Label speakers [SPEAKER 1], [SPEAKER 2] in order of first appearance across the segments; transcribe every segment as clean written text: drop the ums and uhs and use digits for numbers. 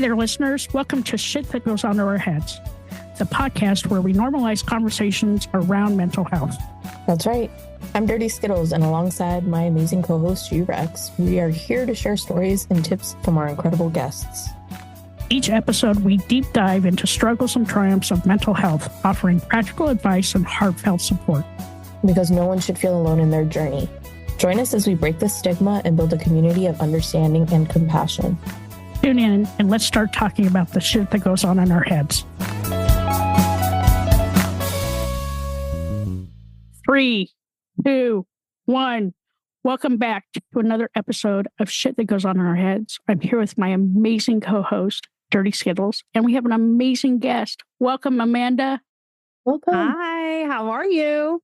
[SPEAKER 1] there, listeners. Welcome to Shit That Goes On in Our Heads, the podcast where we normalize conversations around mental health.
[SPEAKER 2] That's right. I'm Dirty Skittles, and alongside my amazing co-host, Rex, we are here to share stories and tips from our incredible guests.
[SPEAKER 1] Each episode, we deep dive into struggles and triumphs of mental health, offering practical advice and heartfelt support.
[SPEAKER 2] Because no one should feel alone in their journey. Join us as we break the stigma and build a community of understanding and compassion.
[SPEAKER 1] Tune in and let's start talking about the shit that goes on in our heads. 3, 2, 1. Welcome back to another episode of Shit That Goes On in Our Heads. I'm here with my amazing co-host, Dirty Skittles, and we have an amazing guest. Welcome, Amanda.
[SPEAKER 2] Welcome.
[SPEAKER 3] Hi, how are you?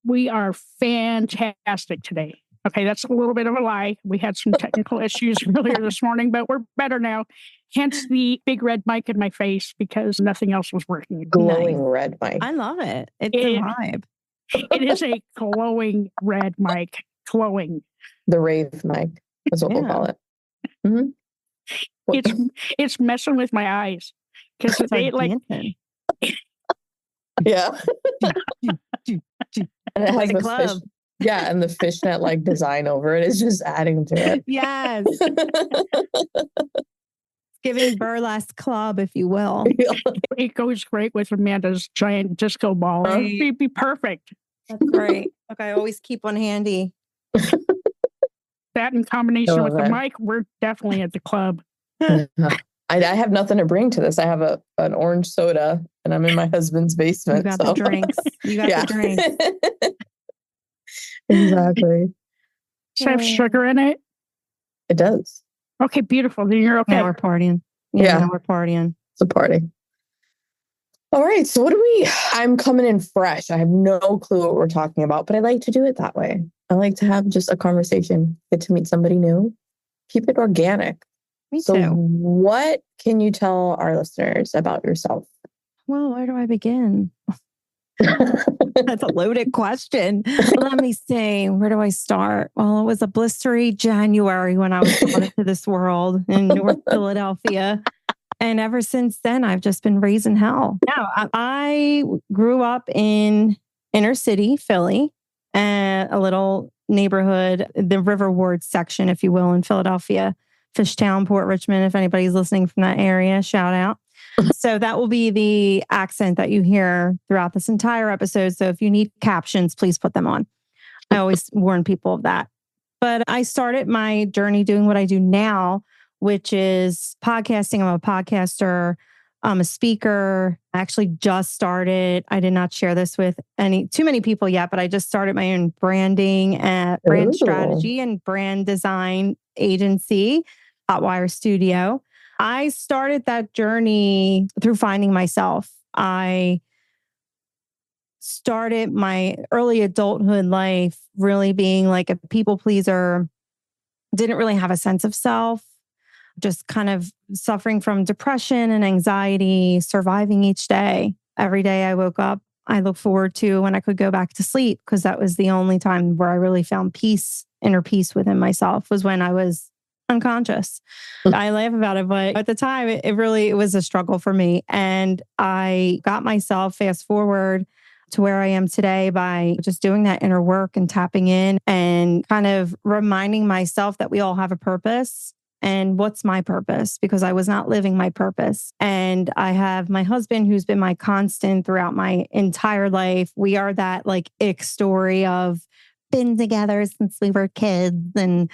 [SPEAKER 1] We are fantastic today. Okay, that's a little bit of a lie. We had some technical issues earlier this morning, but we're better now. Hence the big red mic in my face because nothing else was working.
[SPEAKER 2] Glowing red mic.
[SPEAKER 3] I love it. It's a vibe.
[SPEAKER 1] It is a glowing red mic. Glowing.
[SPEAKER 2] The rave mic is what we'll call it. Mm-hmm.
[SPEAKER 1] It's messing with my eyes because they like.
[SPEAKER 2] Yeah. And it has
[SPEAKER 3] like a
[SPEAKER 2] the
[SPEAKER 3] club.
[SPEAKER 2] fish. Yeah, and the fishnet like design over it is just adding to it.
[SPEAKER 3] Yes. Giving burlesque club, if you will.
[SPEAKER 1] It goes great with Amanda's giant disco ball. It'd be perfect.
[SPEAKER 3] That's great. Okay, I always keep one handy.
[SPEAKER 1] That in combination with the mic, we're definitely at the club.
[SPEAKER 2] I have nothing to bring to this. I have an orange soda and I'm in my husband's basement.
[SPEAKER 3] You got the drinks. You got the drinks.
[SPEAKER 2] Exactly.
[SPEAKER 1] Does it have sugar in it?
[SPEAKER 2] It does.
[SPEAKER 1] Okay, beautiful. Then you're okay.
[SPEAKER 3] Now we're partying. Now we're partying.
[SPEAKER 2] It's a party. All right. So I'm coming in fresh. I have no clue what we're talking about, but I like to do it that way. I like to have just a conversation, get to meet somebody new, keep it organic.
[SPEAKER 3] Me too.
[SPEAKER 2] What can you tell our listeners about yourself?
[SPEAKER 3] Well, where do I begin? That's a loaded question. Let me see. Where do I start? Well, it was a blistery January when I was brought into this world in North Philadelphia. And ever since then, I've just been raising hell. No, I grew up in inner city, Philly, and a little neighborhood, the River Ward section, if you will, in Philadelphia, Fishtown, Port Richmond. If anybody's listening from that area, shout out. So that will be the accent that you hear throughout this entire episode. So if you need captions, please put them on. I always warn people of that. But I started my journey doing what I do now, which is podcasting. I'm a podcaster. I'm a speaker. I actually just started. I did not share this with too many people yet, but I just started my own branding and brand strategy and brand design agency, Hotwire Studio. I started that journey through finding myself. I started my early adulthood life really being like a people pleaser, didn't really have a sense of self, just kind of suffering from depression and anxiety, surviving each day. Every day I woke up, I look forward to when I could go back to sleep because that was the only time where I really found peace, inner peace within myself was when I was unconscious. I laugh about it, but at the time, it was a struggle for me. And I got myself fast forward to where I am today by just doing that inner work and tapping in and kind of reminding myself that we all have a purpose. And what's my purpose? Because I was not living my purpose. And I have my husband who's been my constant throughout my entire life. We are that like ick story of been together since we were kids, and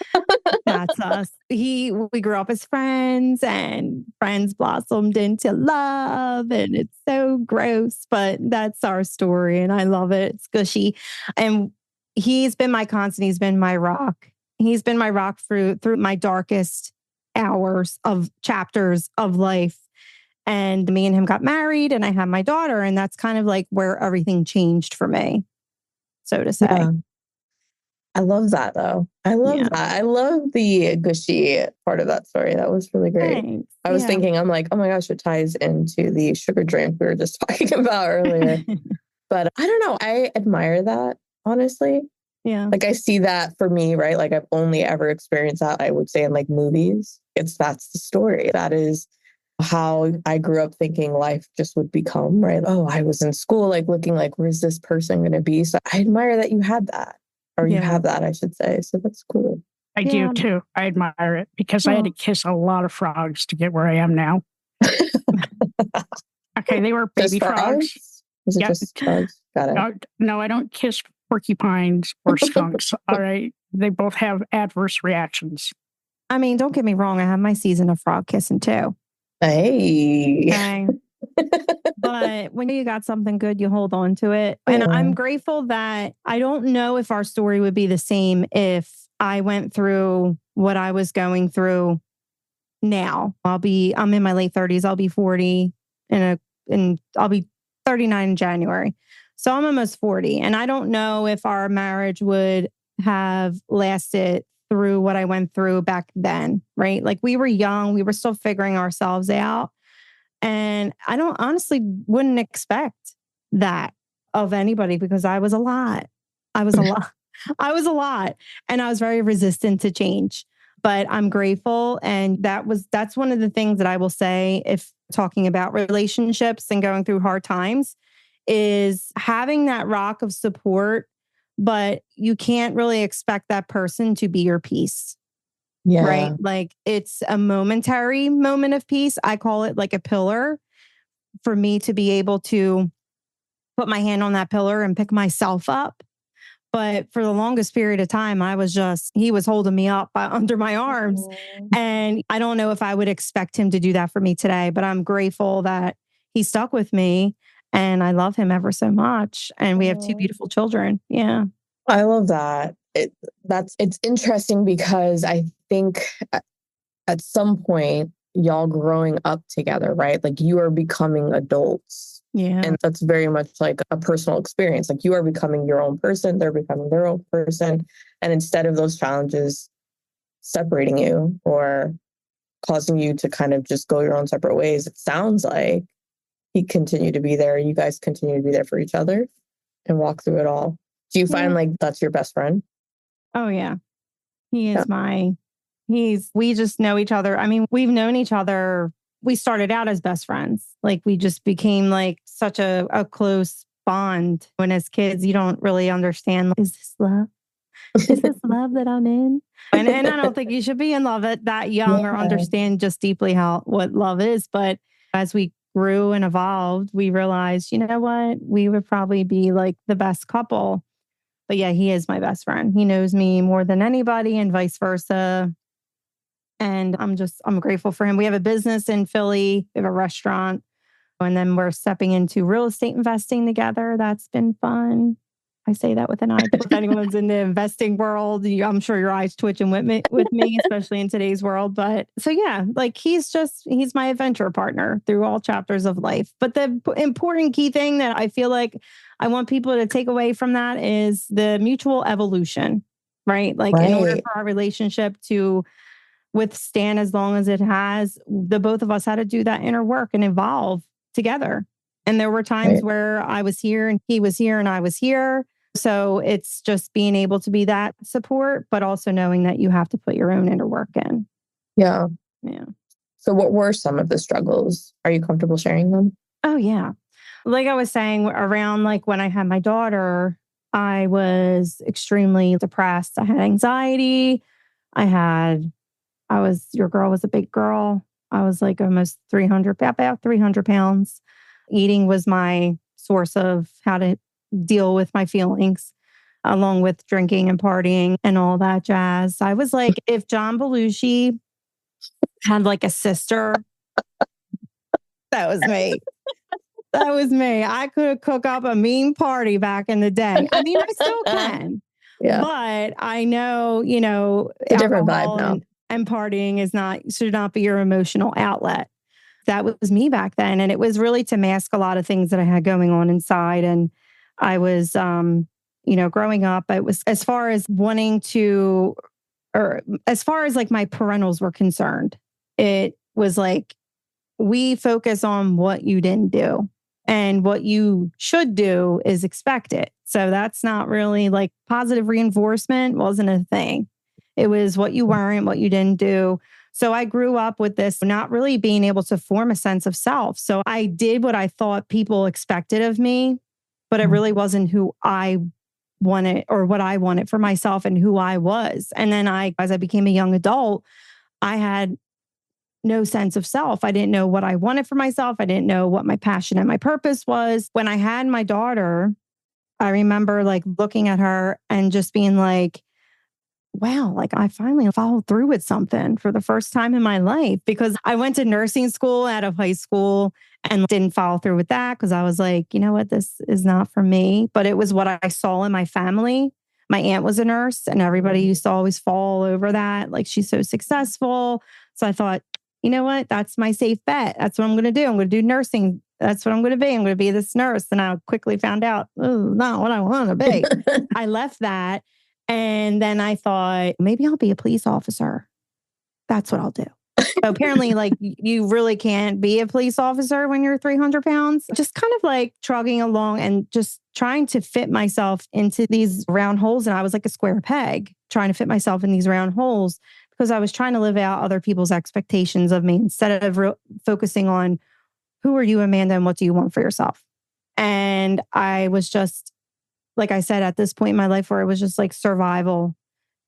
[SPEAKER 3] that's us. We grew up as friends, and friends blossomed into love, and it's so gross, but that's our story, and I love it. It's gushy, and he's been my constant. He's been my rock. He's been my rock through my darkest hours of chapters of life. And me and him got married, and I had my daughter, and that's kind of like where everything changed for me, so to say.
[SPEAKER 2] Yeah. I love that though. I love that. I love the gushy part of that story. That was really great.
[SPEAKER 3] Thanks.
[SPEAKER 2] I was thinking, I'm like, oh my gosh, it ties into the sugar drink we were just talking about earlier. But I don't know. I admire that, honestly.
[SPEAKER 3] Yeah.
[SPEAKER 2] Like I see that for me, right? Like I've only ever experienced that, I would say, in like movies. That's the story. That is how I grew up thinking life just would become, right? Oh, I was in school, like looking like, where's this person going to be? So I admire that you had that, or you have that, I should say. So that's cool.
[SPEAKER 1] I do too. I admire it because I had to kiss a lot of frogs to get where I am now. Okay, they were baby frogs.
[SPEAKER 2] Was it just frogs? Got it.
[SPEAKER 1] No, I don't kiss porcupines or skunks. All right. They both have adverse reactions.
[SPEAKER 3] I mean, don't get me wrong. I have my season of frog kissing too.
[SPEAKER 2] Hey.
[SPEAKER 3] Okay. But when you got something good, you hold on to it. And I'm grateful that I don't know if our story would be the same if I went through what I was going through now. I'm in my late 30s. I'll be 40 and I'll be 39 in January. So I'm almost 40. And I don't know if our marriage would have lasted through what I went through back then, right? Like we were young, we were still figuring ourselves out. And I wouldn't expect that of anybody because I was a lot. I was a lot. And I was very resistant to change. But I'm grateful. And that's one of the things that I will say if talking about relationships and going through hard times is having that rock of support, but you can't really expect that person to be your peace.
[SPEAKER 2] Yeah.
[SPEAKER 3] Right. Like it's a momentary moment of peace. I call it like a pillar for me to be able to put my hand on that pillar and pick myself up. But for the longest period of time, he was holding me up under my arms. And I don't know if I would expect him to do that for me today, but I'm grateful that he stuck with me and I love him ever so much. And we have 2 beautiful children. Yeah.
[SPEAKER 2] I love that. It's interesting because I think at some point y'all growing up together, right? Like you are becoming adults.
[SPEAKER 3] Yeah.
[SPEAKER 2] And that's very much like a personal experience. Like you are becoming your own person, they're becoming their own person. And instead of those challenges separating you or causing you to kind of just go your own separate ways, it sounds like he continued to be there. You guys continue to be there for each other and walk through it all. Do you find like that's your best friend?
[SPEAKER 3] Oh, yeah. He is we just know each other. I mean, we've known each other. We started out as best friends. Like we just became like such a close bond. When as kids, you don't really understand, is this love? Is this love that I'm in? And I don't think you should be in love at that young or understand just deeply what love is. But as we grew and evolved, we realized, you know what? We would probably be like the best couple. But yeah, he is my best friend. He knows me more than anybody and vice versa. And I'm grateful for him. We have a business in Philly. We have a restaurant. And then we're stepping into real estate investing together. That's been fun. I say that with an eye. If anyone's in the investing world, I'm sure your eyes twitching with me, especially in today's world. But so yeah, like he's my adventure partner through all chapters of life. But the important key thing that I feel like I want people to take away from that is the mutual evolution, right? Like in order for our relationship to withstand as long as it has, the both of us had to do that inner work and evolve together. And there were times where I was here and he was here and I was here. So it's just being able to be that support, but also knowing that you have to put your own inner work in.
[SPEAKER 2] Yeah.
[SPEAKER 3] Yeah.
[SPEAKER 2] So what were some of the struggles? Are you comfortable sharing them?
[SPEAKER 3] Oh, yeah. Like I was saying, around like when I had my daughter, I was extremely depressed. I had anxiety. Your girl was a big girl. I was like almost about 300 pounds. Eating was my source of how to deal with my feelings, along with drinking and partying and all that jazz. I was like, if John Belushi had like a sister, that was me. That was me. I could cook up a mean party back in the day. I mean, I still can. Yeah. But I know,
[SPEAKER 2] it's a different vibe now.
[SPEAKER 3] And partying should not be your emotional outlet. That was me back then. And it was really to mask a lot of things that I had going on inside. And I was, growing up, it was as far as as far as like my parentals were concerned, it was like, we focus on what you didn't do and what you should do is expected. So that's not really like positive reinforcement wasn't a thing. It was what you weren't, what you didn't do. So I grew up with this not really being able to form a sense of self. So I did what I thought people expected of me, but it really wasn't who I wanted or what I wanted for myself and who I was. And then as I became a young adult, I had no sense of self. I didn't know what I wanted for myself. I didn't know what my passion and my purpose was. When I had my daughter, I remember like looking at her and just being like, wow, like I finally followed through with something for the first time in my life, because I went to nursing school out of high school and didn't follow through with that because I was like, you know what, this is not for me. But it was what I saw in my family. My aunt was a nurse and everybody used to always fall over that. Like, she's so successful. So I thought, you know what, that's my safe bet. That's what I'm going to do. I'm going to do nursing. That's what I'm going to be. I'm going to be this nurse. And I quickly found out, oh, not what I want to be. I left that. And then I thought, maybe I'll be a police officer. That's what I'll do. So apparently, like, you really can't be a police officer when you're 300 pounds. Just kind of like trugging along and just trying to fit myself into these round holes. And I was like a square peg trying to fit myself in these round holes because I was trying to live out other people's expectations of me instead of focusing on who are you, Amanda, and what do you want for yourself? And I was just, like I said, at this point in my life where it was just like survival.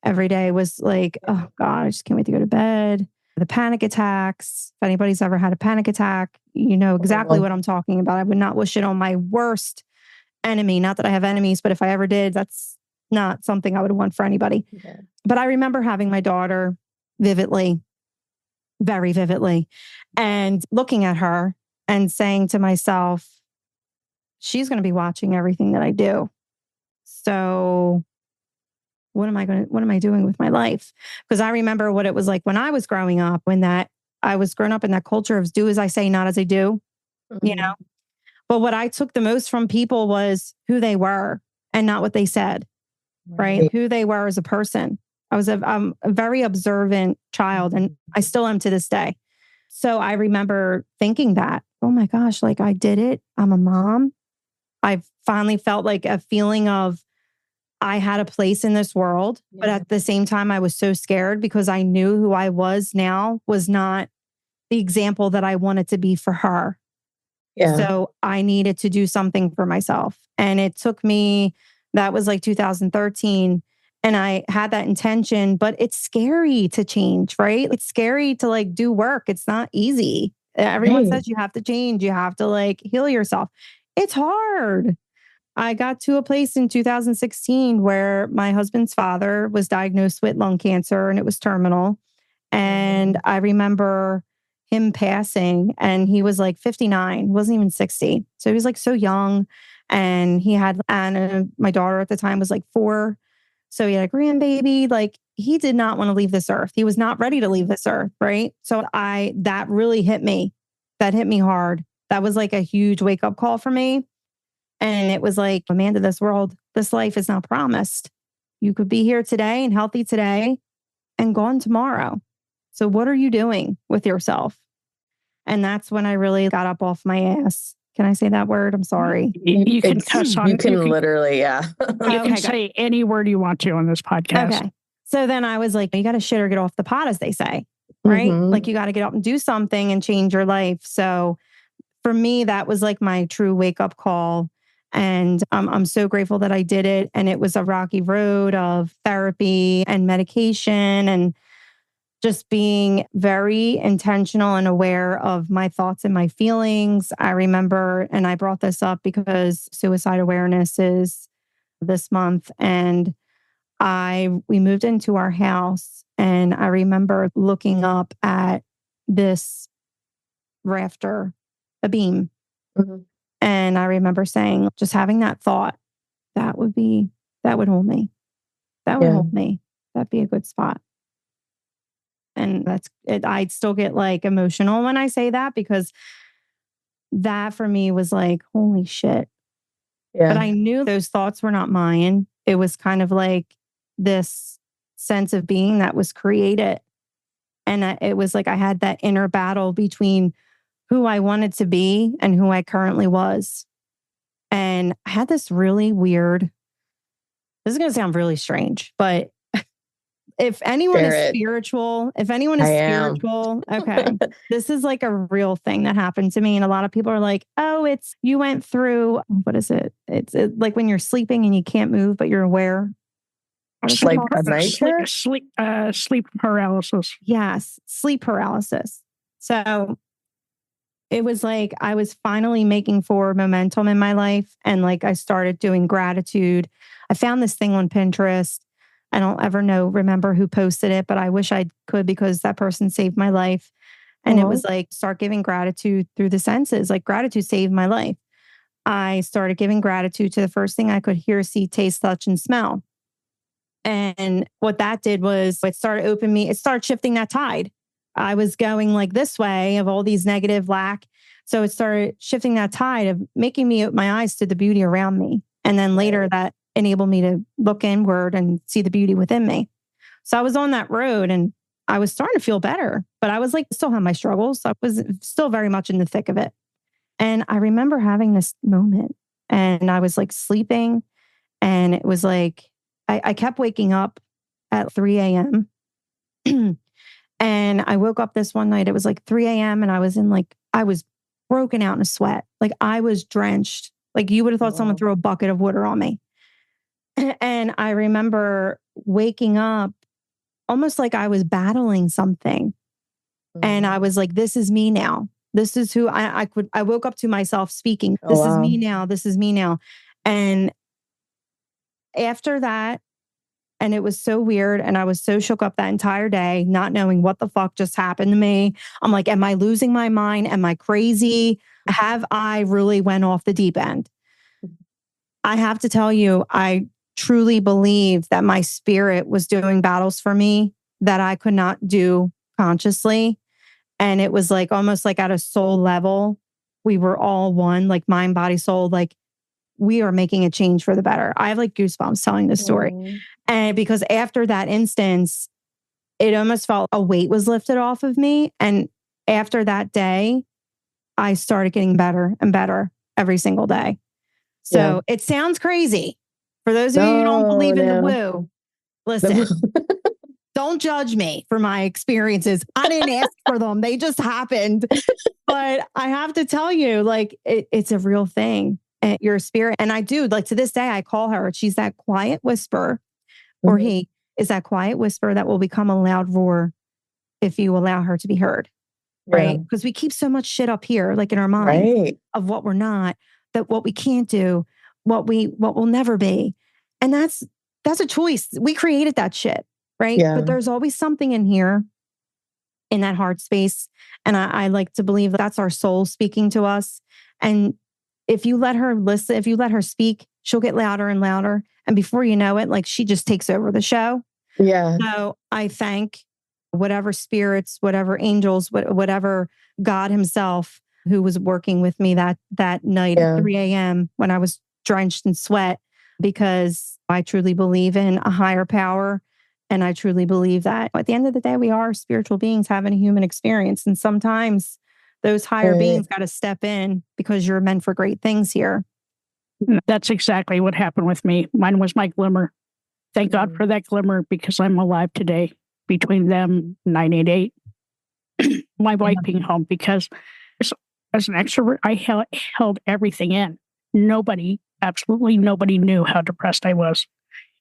[SPEAKER 3] Every day was like, oh God, I just can't wait to go to bed. The panic attacks. If anybody's ever had a panic attack, you know exactly what I'm talking about. I would not wish it on my worst enemy. Not that I have enemies, but if I ever did, that's not something I would want for anybody. Okay. But I remember having my daughter vividly, very vividly, and looking at her and saying to myself, she's going to be watching everything that I do. So what am I doing with my life? Because I remember what it was like when I was growing up, I was growing up in that culture of do as I say, not as I do, you know? But what I took the most from people was who they were and not what they said, right? Who they were as a person. I was a very observant child and I still am to this day. So I remember thinking that, oh my gosh, like I did it. I'm a mom. I finally felt like a feeling of I had a place in this world, but at the same time, I was so scared because I knew who I was now was not the example that I wanted to be for her. Yeah. So I needed to do something for myself. And it took me, that was like 2013. And I had that intention, but it's scary to change, right? It's scary to like do work. It's not easy. Everyone says you have to change. You have to like heal yourself. It's hard. I got to a place in 2016 where my husband's father was diagnosed with lung cancer and it was terminal. And I remember him passing and he was like 59, wasn't even 60. So he was like so young. And he had Anna, my daughter at the time was like 4. So he had a grandbaby. Like he did not want to leave this earth. He was not ready to leave this earth. Right. So that really hit me. That hit me hard. That was like a huge wake up call for me. And it was like, Amanda, this life is not promised. You could be here today and healthy today and gone tomorrow. So what are you doing with yourself? And that's when I really got up off my ass. Can I say that word? I'm sorry.
[SPEAKER 1] You can cuss on.
[SPEAKER 2] You can literally, yeah.
[SPEAKER 1] You can say any word you want to on this podcast.
[SPEAKER 3] Okay. So then I was like, you got to shit or get off the pot, as they say, right? Like you got to get up and do something and change your life. So for me, that was like my true wake up call. And I'm so grateful that I did it. And it was a rocky road of therapy and medication and just being very intentional and aware of my thoughts and my feelings. I remember, and I brought this up because suicide awareness is this month. And we moved into our house and I remember looking up at this rafter, a beam. And I remember saying, just having that thought, that would hold me. That would hold me. That'd be a good spot. And that's it. I'd still get like emotional when I say that because that for me was like, holy shit. Yeah. But I knew those thoughts were not mine. It was kind of like this sense of being that was created. And it was like I had that inner battle between who I wanted to be and who I currently was. And I had this really weird, this is going to sound really strange, but If anyone is
[SPEAKER 2] Spirit.
[SPEAKER 3] spiritual, okay, this is like a real thing that happened to me. And a lot of people are like, oh, you went through, what is it? It's like when you're sleeping and you can't move, but you're aware.
[SPEAKER 2] It's like a night terror?
[SPEAKER 1] Sleep paralysis.
[SPEAKER 3] Yes, sleep paralysis. So it was like I was finally making forward momentum in my life. And like I started doing gratitude. I found this thing on Pinterest. I don't ever remember who posted it, but I wish I could because that person saved my life. And it was like, start giving gratitude through the senses. Like gratitude saved my life. I started giving gratitude to the first thing I could hear, see, taste, touch, and smell. And what that did was it started shifting that tide. I was going like this way of all these negative lack. So it started shifting that tide of making me open my eyes to the beauty around me. And then later that enabled me to look inward and see the beauty within me. So I was on that road and I was starting to feel better, but I was like, still have my struggles. So I was still very much in the thick of it. And I remember having this moment and I was like sleeping and it was like, I kept waking up at 3 a.m. And I woke up this one night, it was like 3 a.m. and I was broken out in a sweat. Like I was drenched. Like you would have thought someone threw a bucket of water on me. And I remember waking up almost like I was battling something. And I was like, this is me now. This is who I woke up to myself speaking. This is me now. This is me now. And after that, and it was so weird. And I was so shook up that entire day, not knowing what the fuck just happened to me. I'm like, am I losing my mind? Am I crazy? Have I really went off the deep end? I have to tell you, I truly believe that my spirit was doing battles for me that I could not do consciously. And it was like almost like at a soul level, we were all one, like mind, body, soul, like we are making a change for the better. I have like goosebumps telling this story. And because after that instance, it almost felt a weight was lifted off of me. And after that day, I started getting better and better every single day. So it sounds crazy. For those of you who don't believe in the woo, listen, don't judge me for my experiences. I didn't ask for them. They just happened. But I have to tell you, like, it's a real thing. And your spirit. And I do, like, to this day, I call her. She's that quiet whisper, or he is that quiet whisper that will become a loud roar if you allow her to be heard. Right? Because we keep so much shit up here, like in our mind, of what we're not, that what we can't do, what will never be. And that's a choice. We created that shit, right? But there's always something in here, in that heart space. And I like to believe that's our soul speaking to us. And if you let her listen, if you let her speak, she'll get louder and louder. And before you know it, like she just takes over the show. Yeah. So I thank whatever spirits, whatever angels, whatever God himself who was working with me that night at 3 a.m. when I was drenched in sweat, because I truly believe in a higher power. And I truly believe that at the end of the day, we are spiritual beings having a human experience. And sometimes those higher beings got to step in because you're meant for great things here.
[SPEAKER 1] That's exactly what happened with me. Mine was my glimmer. Thank God for that glimmer, because I'm alive today. Between them, 988, my wife being home, because as an extrovert, I held everything in. Absolutely nobody knew how depressed I was.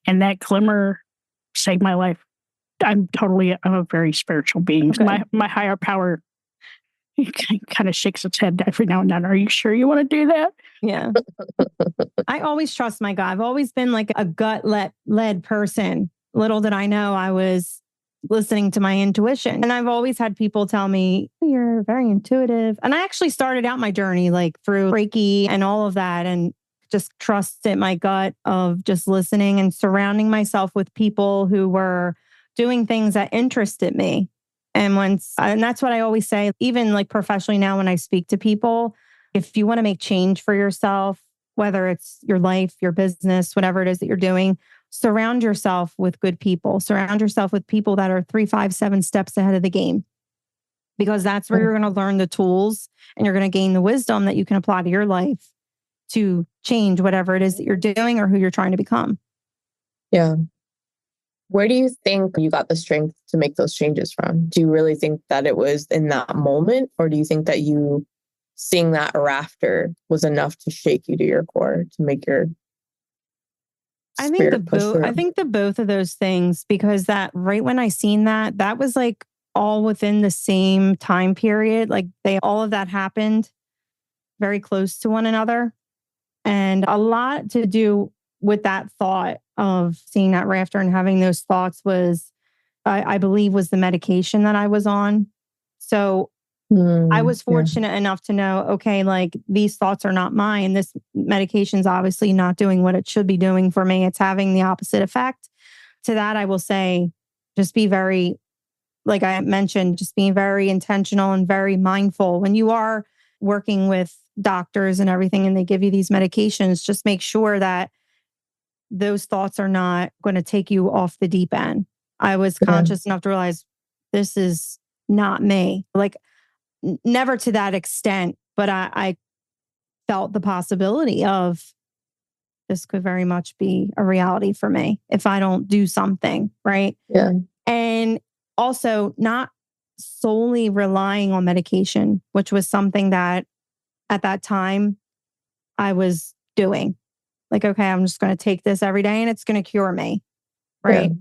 [SPEAKER 1] And that glimmer saved my life. I'm a very spiritual being. Okay. My higher power kind of shakes its head every now and then. Are you sure you want to do that?
[SPEAKER 3] Yeah. I always trust my gut. I've always been like a gut-led person. Little did I know I was listening to my intuition. And I've always had people tell me, you're very intuitive. And I actually started out my journey like through Reiki and all of that, and just trusted my gut of just listening and surrounding myself with people who were doing things that interested me. And that's what I always say, even like professionally now when I speak to people, if you want to make change for yourself, whether it's your life, your business, whatever it is that you're doing, surround yourself with good people. Surround yourself with people that are 3, 5, 7 steps ahead of the game, because that's where you're going to learn the tools and you're going to gain the wisdom that you can apply to your life to change whatever it is that you're doing or who you're trying to become.
[SPEAKER 2] Yeah. Where do you think you got the strength to make those changes from? Do you really think that it was in that moment? Or do you think that you seeing that rafter was enough to shake you to your core to make your spirit push through?
[SPEAKER 3] I think the both of those things, because that right when I seen that, that was like all within the same time period. Like all of that happened very close to one another. And a lot to do with that thought of seeing that rafter and having those thoughts was, I believe, was the medication that I was on. So I was fortunate enough to know, okay, like these thoughts are not mine. This medication's obviously not doing what it should be doing for me. It's having the opposite effect. To that, I will say, just be very, like I mentioned, just being very intentional and very mindful. When you are working with doctors and everything and they give you these medications, just make sure that those thoughts are not going to take you off the deep end. I was conscious enough to realize this is not me. Like, never to that extent, but I felt the possibility of this could very much be a reality for me if I don't do something, right?
[SPEAKER 2] Yeah.
[SPEAKER 3] And also not solely relying on medication, which was something that at that time I was doing. Like, okay, I'm just going to take this every day and it's going to cure me, right?
[SPEAKER 2] Yeah.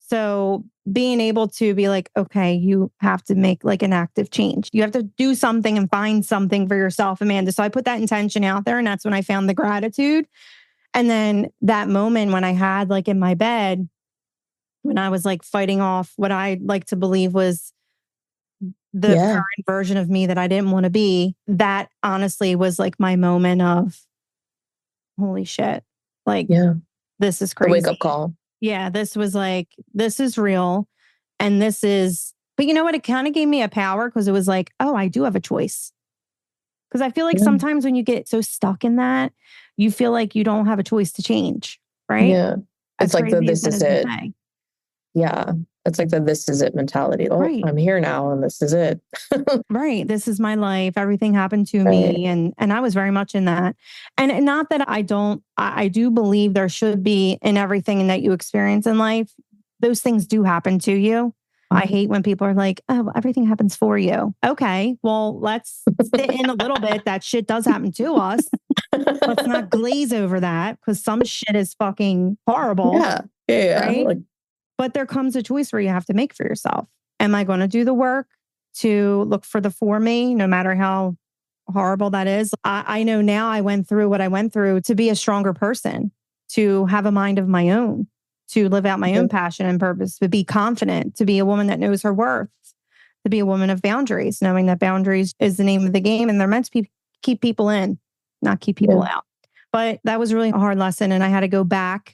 [SPEAKER 3] So being able to be like, okay, you have to make like an active change. You have to do something and find something for yourself, Amanda. So I put that intention out there, and that's when I found the gratitude. And then that moment when I had like in my bed, when I was like fighting off what I like to believe was the current version of me that I didn't want to be, that honestly was like my moment of, holy shit, like, this is crazy.
[SPEAKER 2] The wake up call.
[SPEAKER 3] Yeah, this was like, this is real. And this is, but you know what? It kind of gave me a power because it was like, oh, I do have a choice. Because I feel like sometimes when you get so stuck in that, you feel like you don't have a choice to change, right?
[SPEAKER 2] Yeah. It's like this is it. Yeah. It's like the this is it mentality. Oh, right. I'm here now and this is it.
[SPEAKER 3] Right. This is my life. Everything happened to me. And I was very much in that. And not that I do believe there should be in everything that you experience in life. Those things do happen to you. I hate when people are like, oh, everything happens for you. Okay, well, let's sit in a little bit. That shit does happen to us. Let's not glaze over that because some shit is fucking horrible.
[SPEAKER 2] Yeah.
[SPEAKER 3] Right?
[SPEAKER 2] Like,
[SPEAKER 3] but there comes a choice where you have to make for yourself. Am I going to do the work to look for the for me, no matter how horrible that is? I know now I went through what I went through to be a stronger person, to have a mind of my own, to live out my own passion and purpose, to be confident, to be a woman that knows her worth, to be a woman of boundaries, knowing that boundaries is the name of the game and they're meant to keep people in, not keep people out. But that was really a hard lesson. And I had to go back.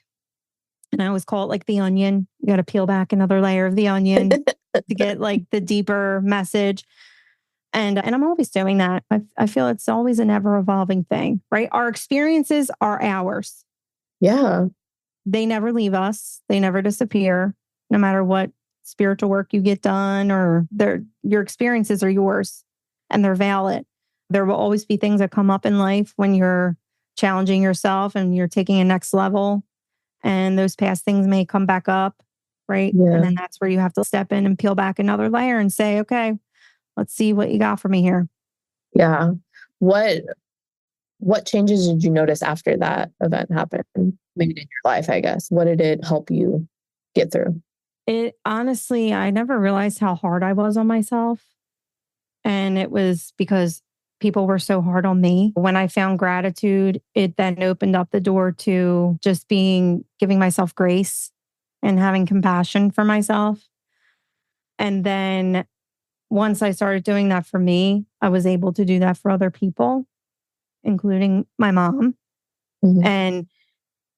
[SPEAKER 3] And I always call it like the onion. You got to peel back another layer of the onion to get like the deeper message. And I'm always doing that. I feel it's always an ever evolving thing, right? Our experiences are ours.
[SPEAKER 2] Yeah.
[SPEAKER 3] They never leave us. They never disappear, no matter what spiritual work you get done, or your experiences are yours and they're valid. There will always be things that come up in life when you're challenging yourself and you're taking a next level. And those past things may come back up, right?
[SPEAKER 2] Yeah.
[SPEAKER 3] And then that's where you have to step in and peel back another layer and say, okay, let's see what you got for me here.
[SPEAKER 2] Yeah. What changes did you notice after that event happened? Maybe in your life, I guess. What did it help you get through?
[SPEAKER 3] It honestly, I never realized how hard I was on myself. And it was because people were so hard on me. When I found gratitude, it then opened up the door to just giving myself grace and having compassion for myself. And then once I started doing that for me, I was able to do that for other people, including my mom.
[SPEAKER 2] Mm-hmm.
[SPEAKER 3] And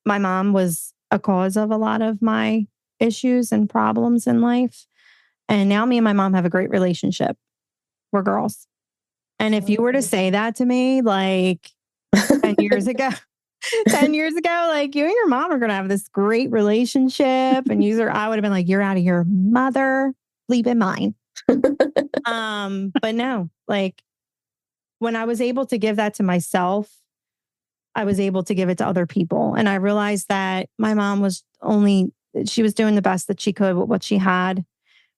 [SPEAKER 3] my mom was a cause of a lot of my issues and problems in life. And now me and my mom have a great relationship. We're girls. And if you were to say that to me like 10 years ago, 10 years ago, like you and your mom are going to have this great relationship and I would have been like, you're out of your mother, sleep in mine. But no, like when I was able to give that to myself, I was able to give it to other people. And I realized that my mom was only she was doing the best that she could with what she had.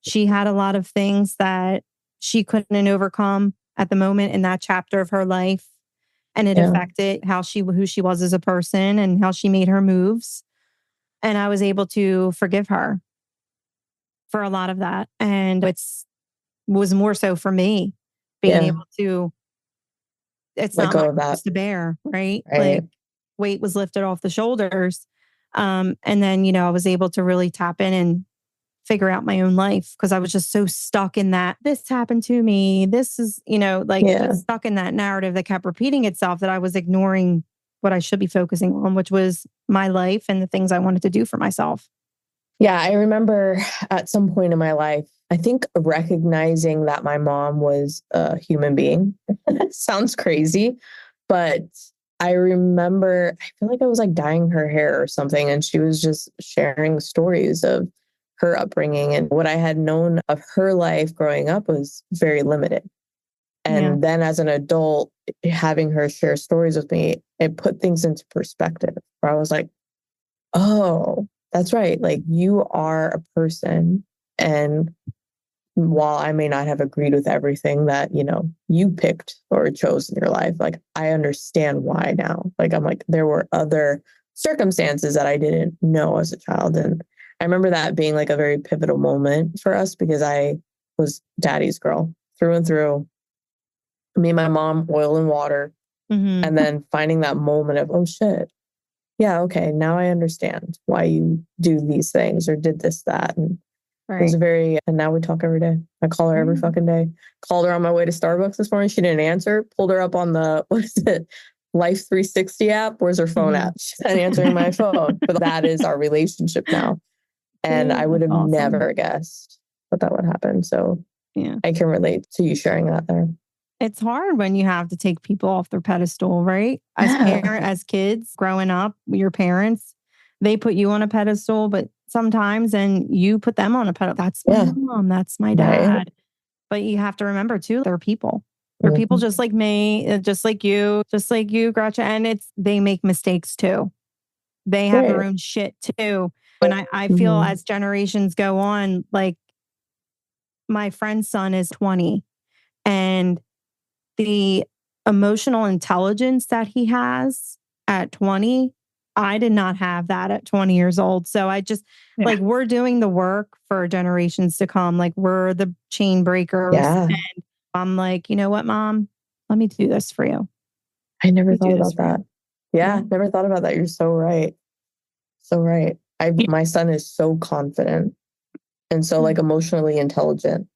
[SPEAKER 3] She had a lot of things that she couldn't overcome at the moment in that chapter of her life. And it affected who she was as a person and how she made her moves. And I was able to forgive her for a lot of that. And was more so for me being able to, it's
[SPEAKER 2] let
[SPEAKER 3] not
[SPEAKER 2] go
[SPEAKER 3] my
[SPEAKER 2] of that.
[SPEAKER 3] cross to bear, right?
[SPEAKER 2] Right.
[SPEAKER 3] Like weight was lifted off the shoulders. And then, I was able to really tap in and figure out my own life because I was just so stuck in that this happened to me. This is, just stuck in that narrative that kept repeating itself that I was ignoring what I should be focusing on, which was my life and the things I wanted to do for myself.
[SPEAKER 2] Yeah, I remember at some point in my life, I think recognizing that my mom was a human being. Sounds crazy, but I remember, I feel like I was like dyeing her hair or something, and she was just sharing stories of her upbringing. And what I had known of her life growing up was very limited. And then as an adult, having her share stories with me, it put things into perspective where I was like, oh, that's right. Like you are a person. And while I may not have agreed with everything that, you picked or chose in your life, like I understand why now. Like I'm like, there were other circumstances that I didn't know as a child. And I remember that being like a very pivotal moment for us because I was daddy's girl through and through. Me and my mom, oil and water. And then finding that moment of, oh shit. Yeah, okay, now I understand why you do these things or did this, that. And it was and now we talk every day. I call her every fucking day. Called her on my way to Starbucks this morning. She didn't answer. Pulled her up on the, what is it? Life 360 app. Where's her phone at? She's not answering my phone. But that is our relationship now. And I would have never guessed that would happen. So I can relate to you sharing that there.
[SPEAKER 3] It's hard when you have to take people off their pedestal, right? As kids growing up, your parents, they put you on a pedestal, but sometimes and you put them on a pedestal. That's my mom, that's my dad. Right. But you have to remember too, they're people. They're people just like me, just like you, Gretchen. And they make mistakes too. They have their own shit too. And I feel as generations go on, like my friend's son is 20 and the emotional intelligence that he has at 20, I did not have that at 20 years old. So I just like, we're doing the work for generations to come. Like we're the chain breakers. Yeah. And I'm like, you know what, Mom, let me do this for you.
[SPEAKER 2] I never thought about that. Yeah, never thought about that. You're so right. So right. My son is so confident and so like emotionally intelligent.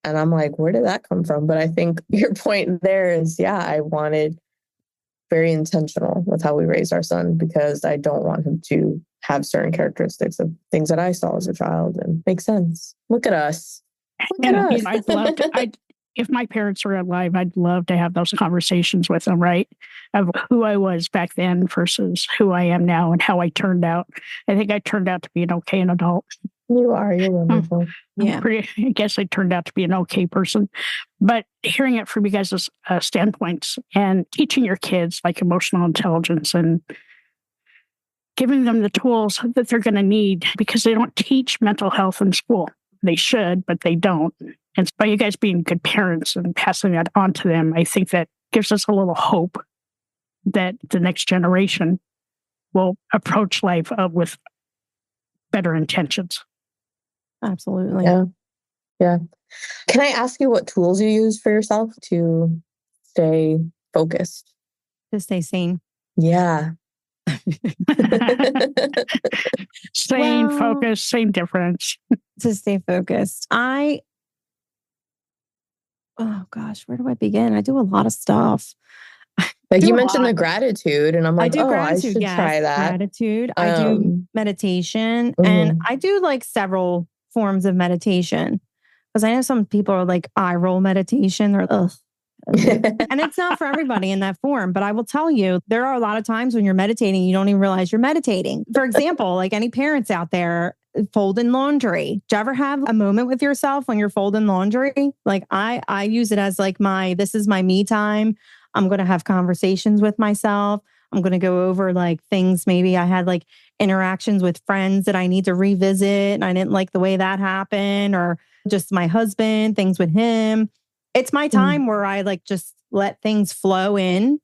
[SPEAKER 2] And I'm like, where did that come from? But I think your point there is, I wanted very intentional with how we raised our son because I don't want him to have certain characteristics of things that I saw as a child and make sense. Look at us.
[SPEAKER 1] I'd love to, if my parents were alive, I'd love to have those conversations with them, right? Of who I was back then versus who I am now and how I turned out. I think I turned out to be an okay adult.
[SPEAKER 2] You're wonderful.
[SPEAKER 1] I guess I turned out to be an okay person. But hearing it from you guys' standpoints and teaching your kids like emotional intelligence and giving them the tools that they're going to need because they don't teach mental health in school. They should, but they don't. And by you guys being good parents and passing that on to them, I think that gives us a little hope that the next generation will approach life with better intentions.
[SPEAKER 3] Absolutely.
[SPEAKER 2] Yeah. Can I ask you what tools you use for yourself to stay focused?
[SPEAKER 3] To stay sane.
[SPEAKER 2] Yeah.
[SPEAKER 1] Same focus, same difference.
[SPEAKER 3] To stay focused. Oh gosh, where do I begin? I do a lot of stuff.
[SPEAKER 2] Like you mentioned the gratitude and I'm like, I should try that.
[SPEAKER 3] Gratitude. I do meditation and I do like several forms of meditation because I know some people are like eye roll meditation or ugh. And it's not for everybody in that form, but I will tell you, there are a lot of times when you're meditating, you don't even realize you're meditating. For example, like any parents out there, folding laundry. Do you ever have a moment with yourself when you're folding laundry? Like I use it as like this is my me time. I'm going to have conversations with myself. I'm going to go over like things. Maybe I had like interactions with friends that I need to revisit and I didn't like the way that happened, or just my husband, things with him. It's my time where I like just let things flow in.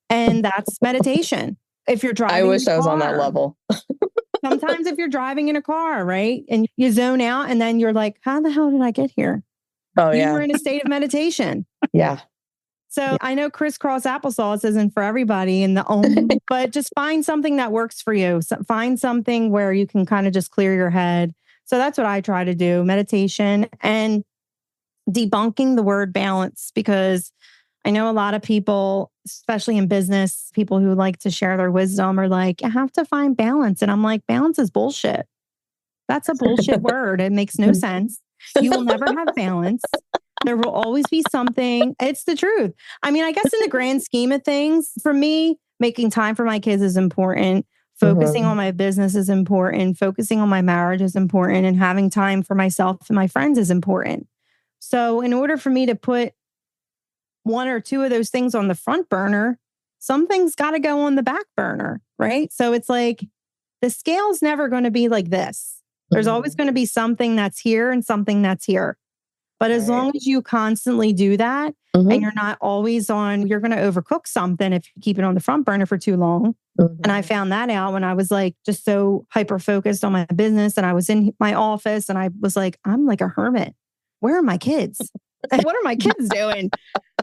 [SPEAKER 3] And that's meditation. If you're driving,
[SPEAKER 2] I wish I was on that level.
[SPEAKER 3] Sometimes if you're driving in a car, right? And you zone out and then you're like, how the hell did I get here?
[SPEAKER 2] Oh,
[SPEAKER 3] You
[SPEAKER 2] yeah.
[SPEAKER 3] were in a state of meditation.
[SPEAKER 2] Yeah.
[SPEAKER 3] So I know crisscross applesauce isn't for everybody but just find something that works for you. So find something where you can kind of just clear your head. So that's what I try to do, meditation and debunking the word balance, because I know a lot of people, especially in business, people who like to share their wisdom are like, you have to find balance. And I'm like, balance is bullshit. That's a bullshit word. It makes no sense. You will never have balance. There will always be something. It's the truth. I mean, I guess in the grand scheme of things, for me, making time for my kids is important. Focusing on my business is important. Focusing on my marriage is important. And having time for myself and my friends is important. So in order for me to put one or two of those things on the front burner, some things got to go on the back burner, right? So it's like the scale's never going to be like this. There's always going to be something that's here and something that's here. But as long as you constantly do that and you're not always on, you're going to overcook something if you keep it on the front burner for too long. And I found that out when I was like just so hyper focused on my business, and I was in my office and I was like, I'm like a hermit. Where are my kids? What are my kids doing?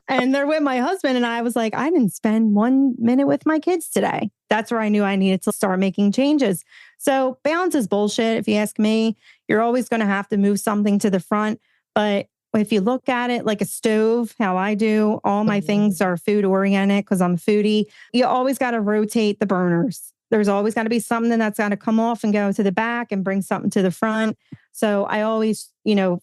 [SPEAKER 3] And they're with my husband. And I was like, I didn't spend 1 minute with my kids today. That's where I knew I needed to start making changes. So balance is bullshit. If you ask me, you're always going to have to move something to the front. But if you look at it like a stove, how I do, all my things are food oriented because I'm a foodie. You always got to rotate the burners. There's always got to be something that's got to come off and go to the back and bring something to the front. So I always,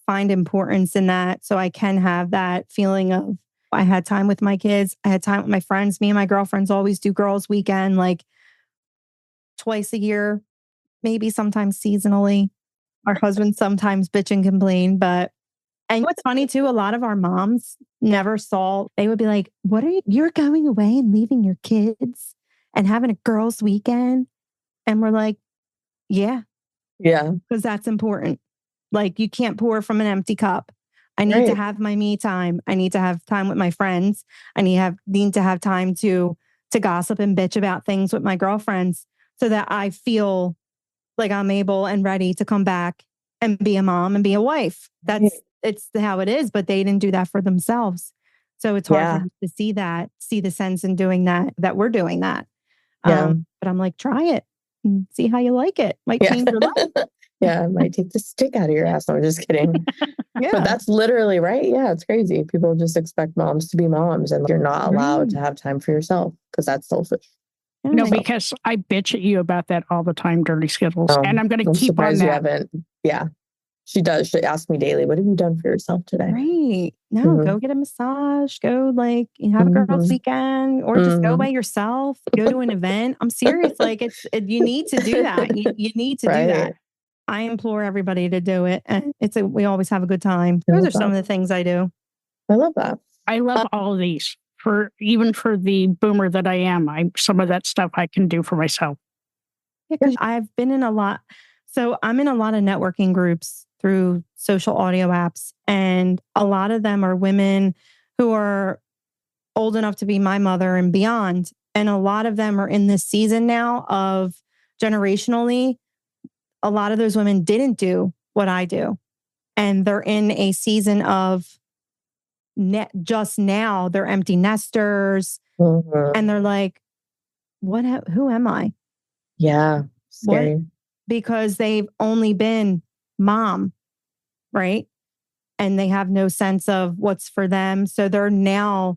[SPEAKER 3] find importance in that. So I can have that feeling of, I had time with my kids. I had time with my friends. Me and my girlfriends always do girls' weekend, like twice a year, maybe sometimes seasonally. Our husbands sometimes bitch and complain. And what's funny too, a lot of our moms never saw, they would be like, you're going away and leaving your kids and having a girls' weekend? And we're like, yeah.
[SPEAKER 2] Yeah.
[SPEAKER 3] Because that's important. Like you can't pour from an empty cup. I need to have my me time. I need to have time with my friends. I need to have time to gossip and bitch about things with my girlfriends so that I feel like I'm able and ready to come back and be a mom and be a wife. It's how it is, but they didn't do that for themselves. So it's hard for me to see the sense in doing that we're doing that. But I'm like, try it and see how you like it. Might change your life.
[SPEAKER 2] Yeah, it might take the stick out of your ass. No, I'm just kidding. But that's literally right. Yeah, it's crazy. People just expect moms to be moms and you're not allowed to have time for yourself because that's selfish.
[SPEAKER 1] No, because I bitch at you about that all the time, Dirty Skittles. And I'm going to keep on that.
[SPEAKER 2] You haven't. Yeah, she does. She asks me daily, what have you done for yourself today?
[SPEAKER 3] Right. No, go get a massage. Go have a girls' weekend or just go by yourself. Go to an event. I'm serious. Like you need to do that. You need to do that. I implore everybody to do it. And we always have a good time. Those are some of the things I do.
[SPEAKER 2] I love that.
[SPEAKER 1] I love all of these. Even for the boomer that I am, some of that stuff I can do for myself.
[SPEAKER 3] Yeah, because I've been in a lot. So I'm in a lot of networking groups through social audio apps. And a lot of them are women who are old enough to be my mother and beyond. And a lot of them are in this season now of generationally, a lot of those women didn't do what I do. And they're in a season of just now, they're empty nesters. And they're like, who am I?
[SPEAKER 2] Yeah. Scary.
[SPEAKER 3] Because they've only been mom, right? And they have no sense of what's for them. So they're now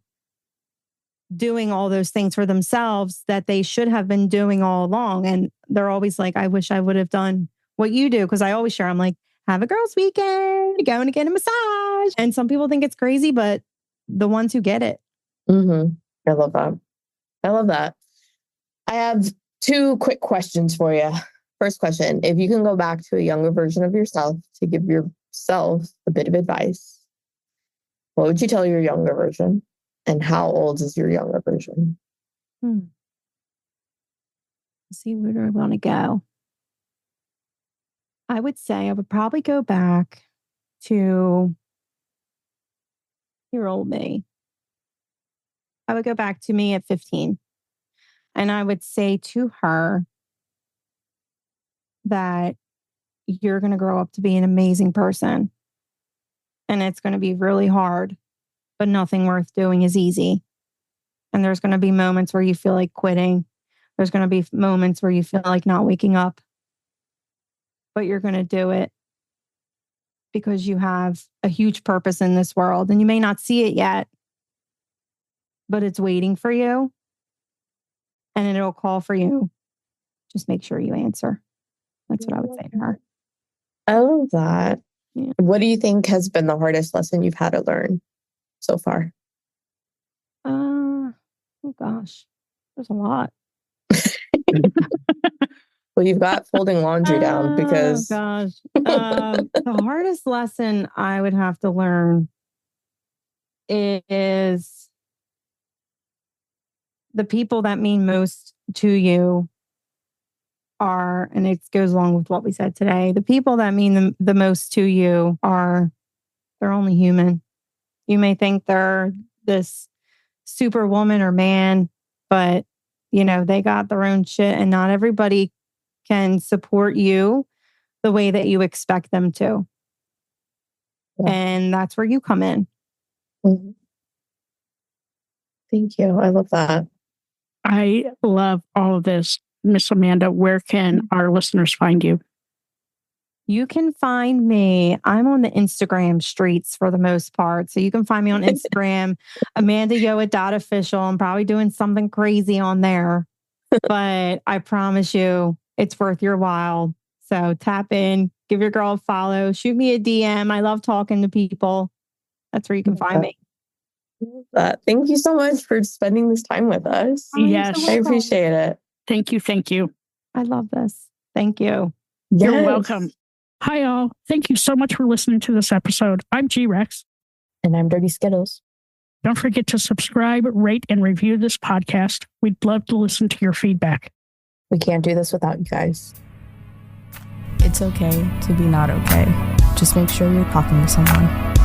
[SPEAKER 3] doing all those things for themselves that they should have been doing all along. And they're always like, I wish I would have done what you do. Because I always share, I'm like, have a girls' weekend, going to get a massage. And some people think it's crazy, but the ones who get it.
[SPEAKER 2] I love that. I have 2 quick questions for you. First question, if you can go back to a younger version of yourself to give yourself a bit of advice, what would you tell your younger version? And how old is your younger version?
[SPEAKER 3] Let's see, where do I want to go? I would say I would probably go back to your old me. I would go back to me at 15. And I would say to her that you're going to grow up to be an amazing person. And it's going to be really hard, but nothing worth doing is easy. And there's going to be moments where you feel like quitting. There's going to be moments where you feel like not waking up, but you're going to do it because you have a huge purpose in this world and you may not see it yet, but it's waiting for you and it'll call for you. Just make sure you answer. That's what I would say to her.
[SPEAKER 2] I love that.
[SPEAKER 3] Yeah.
[SPEAKER 2] What do you think has been the hardest lesson you've had to learn so far?
[SPEAKER 3] Oh gosh, there's a lot.
[SPEAKER 2] Well, you've got folding laundry down because...
[SPEAKER 3] Oh gosh. The hardest lesson I would have to learn is the people that mean most to you are, and it goes along with what we said today, the people that mean the most to you they're only human. You may think they're this superwoman or man, but they got their own shit and not everybody can support you the way that you expect them to. Yeah. And that's where you come in.
[SPEAKER 2] Mm-hmm. Thank you. I love that.
[SPEAKER 1] I love all of this. Miss Amanda, where can our listeners find you?
[SPEAKER 3] You can find me. I'm on the Instagram streets for the most part. So you can find me on Instagram, AmandaYoa.official. I'm probably doing something crazy on there, but I promise you it's worth your while. So tap in, give your girl a follow, shoot me a DM. I love talking to people. That's where you can find me.
[SPEAKER 2] Thank you so much for spending this time with us.
[SPEAKER 1] Yes.
[SPEAKER 2] I appreciate it.
[SPEAKER 1] Thank you. Thank you.
[SPEAKER 3] I love this. Thank you.
[SPEAKER 2] Yes.
[SPEAKER 1] You're welcome. Hi, all. Thank you so much for listening to this episode. I'm G-Rex.
[SPEAKER 2] And I'm Dirty Skittles.
[SPEAKER 1] Don't forget to subscribe, rate, and review this podcast. We'd love to listen to your feedback.
[SPEAKER 2] We can't do this without you guys.
[SPEAKER 4] It's okay to be not okay. Just make sure you're talking to someone.